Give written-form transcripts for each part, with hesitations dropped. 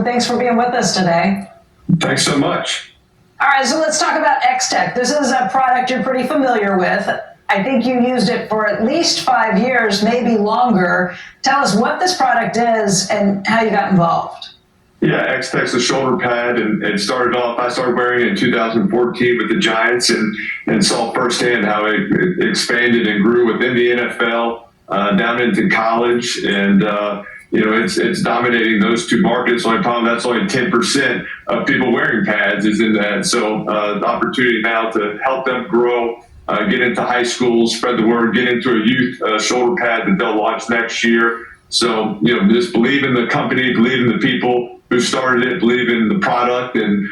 Thanks for being with us today. Thanks so much. All right, so let's talk about X-Tech. This is a product you're pretty familiar with. I think you used it for at least 5 years, maybe longer. Tell us what this product is and how you got involved. Yeah, X-Tech's a shoulder pad, and it started off, I started wearing it in 2014 with the Giants and saw firsthand how it expanded and grew within the NFL, down into college, and it's dominating those two markets. Only problem, that's only 10% of people wearing pads is in that. So the opportunity now to help them grow, get into high schools, spread the word, get into a youth shoulder pad that they'll launch next year. So, just believe in the company, believe in the people who started it, believe in the product, and,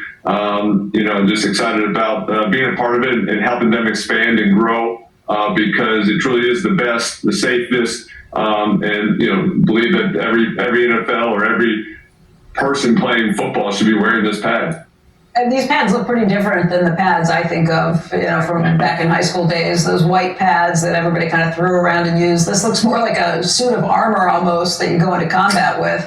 just excited about being a part of it and helping them expand and grow because it truly is the best, the safest, and believe that every NFL or every person playing football should be wearing this pad. And these pads look pretty different than the pads I think of, from back in high school days, those white pads that everybody kind of threw around and used. This looks more like a suit of armor almost that you go into combat with.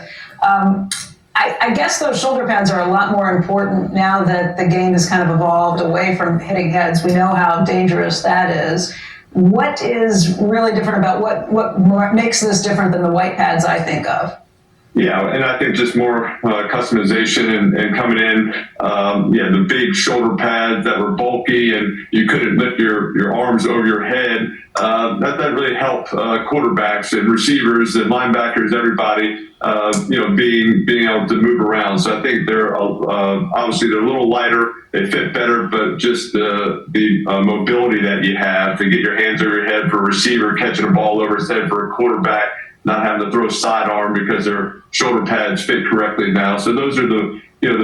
I guess those shoulder pads are a lot more important now that the game has kind of evolved away from hitting heads. We know how dangerous that is. What is really different about what makes this different than the white pads I think of? Yeah, and I think just more customization and coming in, the big shoulder pads that were bulky and you couldn't lift your arms over your head. That really helped quarterbacks and receivers and linebackers, everybody, being able to move around. So I think they're obviously they're a little lighter, they fit better, but just the mobility that you have to get your hands over your head for a receiver, catching a ball over his head for a quarterback, not having to throw sidearm because their shoulder pads fit correctly now. So those are the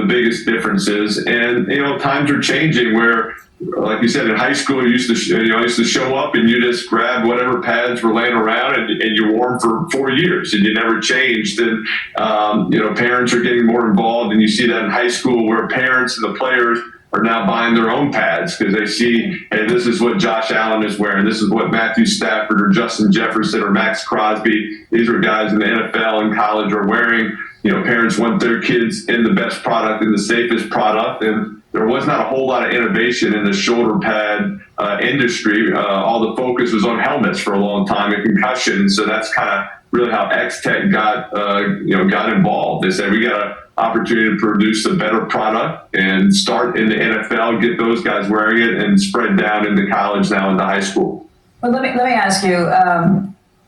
biggest differences. And times are changing where, like you said, in high school you used to show up and you just grab whatever pads were laying around and you wore them for 4 years and you never changed. And parents are getting more involved, and you see that in high school where parents and the players are now buying their own pads because they see, hey, this is what Josh Allen is wearing. This is what Matthew Stafford or Justin Jefferson or Max Crosby, these are guys in the NFL and college are wearing. Parents want their kids in the best product, in the safest product. And there was not a whole lot of innovation in the shoulder pad industry. All the focus was on helmets for a long time and concussion. So that's kind of really how X-Tech got involved. They said, we got an opportunity to produce a better product and start in the NFL, get those guys wearing it, and spread down into college now into high school. Well, let me ask you,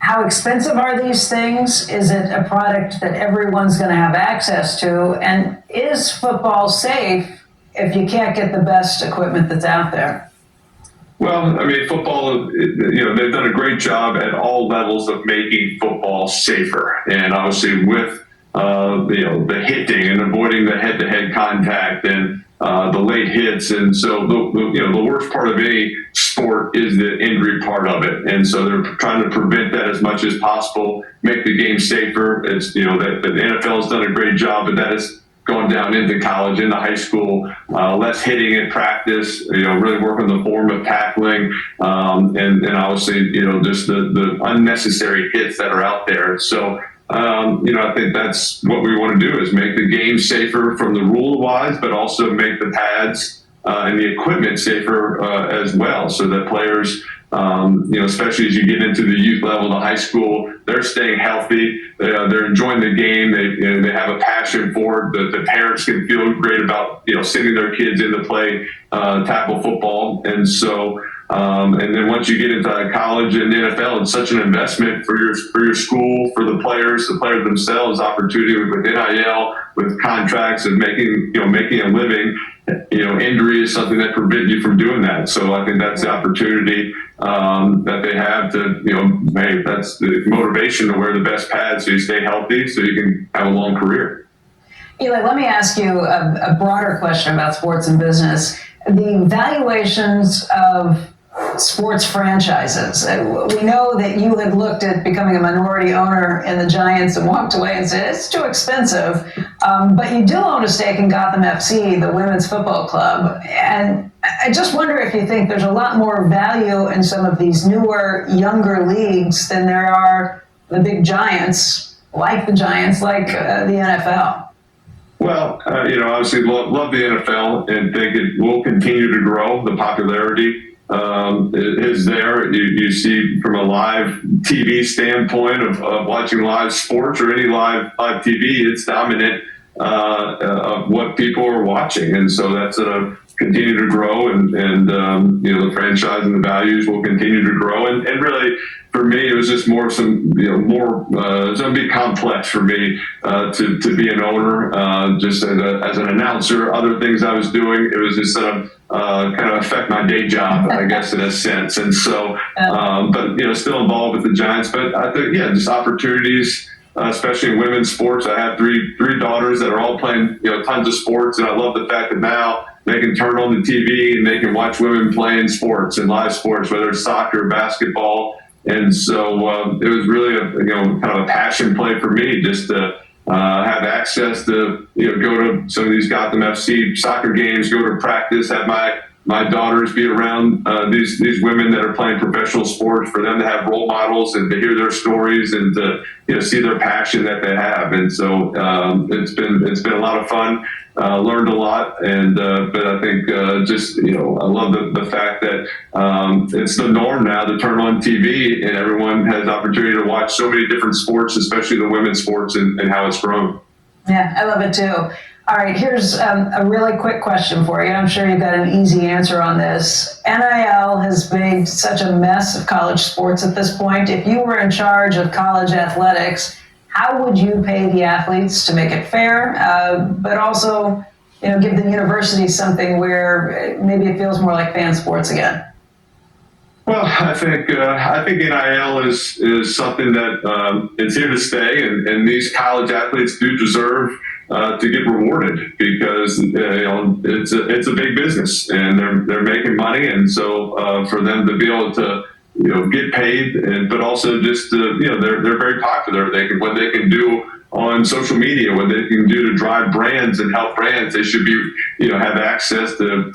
how expensive are these things? Is it a product that everyone's going to have access to? And is football safe if you can't get the best equipment that's out there? Well, I mean, football, they've done a great job at all levels of making football safer. And obviously with, the hitting and avoiding the head-to-head contact and the late hits. And so the worst part of any sport is the injury part of it. And so they're trying to prevent that as much as possible, make the game safer. It's, the NFL has done a great job, but that is going down into college, into high school, less hitting in practice, really work on the form of tackling, and obviously, just the unnecessary hits that are out there. So, I think that's what we want to do is make the game safer from the rule-wise, but also make the pads and the equipment safer as well, so that players, especially as you get into the youth level, the high school, they're staying healthy. They're enjoying the game. They have a passion for it. The parents can feel great about sending their kids in to play tackle football, and so. And then once you get into college and NFL, it's such an investment for your school, for the players themselves, opportunity with NIL, with contracts and making a living. Injury is something that prevents you from doing that. So I think that's the opportunity that they have to, hey, that's the motivation to wear the best pads so you stay healthy, so you can have a long career. Eli, let me ask you a broader question about sports and business. The valuations of sports franchises. We know that you had looked at becoming a minority owner in the Giants and walked away and said, it's too expensive. But you do own a stake in Gotham FC, the women's football club. And I just wonder if you think there's a lot more value in some of these newer, younger leagues than there are the big giants, like the Giants, like the NFL. Obviously love the NFL and think it will continue to grow. The popularity is there. You see from a live TV standpoint of watching live sports or any live TV, it's dominant of what people are watching. And so that's continue to grow, and the franchise and the values will continue to grow. And really, for me, it was just more it's going to be complex for me to be an owner, just as an announcer. Other things I was doing, it was just kind of affect my day job, I guess, in a sense. And so, but still involved with the Giants. But I think, just opportunities. Especially in women's sports. I have three daughters that are all playing, tons of sports, and I love the fact that now they can turn on the TV and they can watch women playing sports and live sports, whether it's soccer, basketball, and so it was really kind of a passion play for me just to have access to go to some of these Gotham FC soccer games, go to practice, have my daughters be around these women that are playing professional sports, for them to have role models and to hear their stories and to see their passion that they have. And so it's been a lot of fun. Learned a lot, and but I think I love the fact that it's the norm now to turn on TV and everyone has the opportunity to watch so many different sports, especially the women's sports, and how it's grown. Yeah, I love it too. All right, here's a really quick question for you. I'm sure you've got an easy answer on this. NIL has made such a mess of college sports at this point. If you were in charge of college athletics, how would you pay the athletes to make it fair, but also, give the university something where maybe it feels more like fan sports again? Well, I think NIL is something that is here to stay, and these college athletes do deserve to get rewarded, because it's a big business and they're making money, and so for them to be able to get paid, but also just they're very popular. What they can do on social media, what they can do to drive brands and help brands, they should be have access to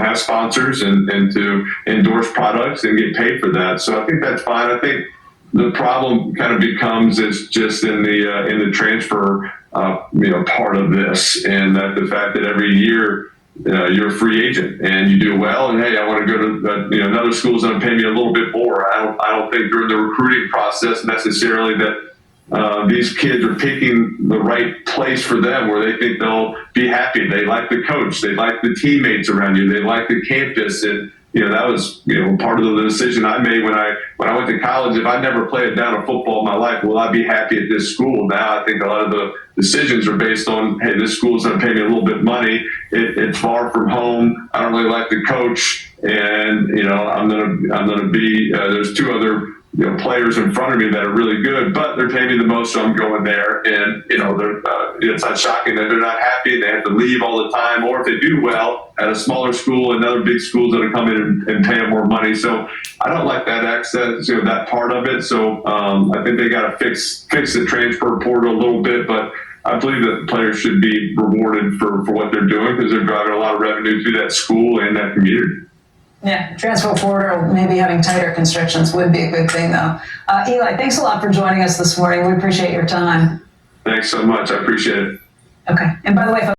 have sponsors and to endorse products and get paid for that. So I think that's fine. I think the problem kind of becomes is just in the transfer part of this, and that the fact that every year you're a free agent and you do well, and hey, I want to go to another school's going to pay me a little bit more. I don't think during the recruiting process necessarily that these kids are picking the right place for them where they think they'll be happy. They like the coach, they like the teammates around you, they like the campus, and that was part of the decision I made when I went to college. If I never played down a football in my life, will I be happy at this school? Now I think a lot of the decisions are based on, hey, this school's going to pay me a little bit of money. It's far from home. I don't really like the coach, and I'm gonna be. There's two other players in front of me that are really good, but they're paying me the most, so I'm going there. And it's not shocking that they're not happy and they have to leave all the time. Or if they do well at a smaller school, another big school's going to come in and pay them more money. So I don't like that access, that part of it. So I think they got to fix the transfer portal a little bit, but I believe that players should be rewarded for what they're doing, because they're driving a lot of revenue through that school and that community. Yeah, transfer portal, maybe having tighter constrictions would be a good thing, though. Eli, thanks a lot for joining us this morning. We appreciate your time. Thanks so much. I appreciate it. Okay. And by the way,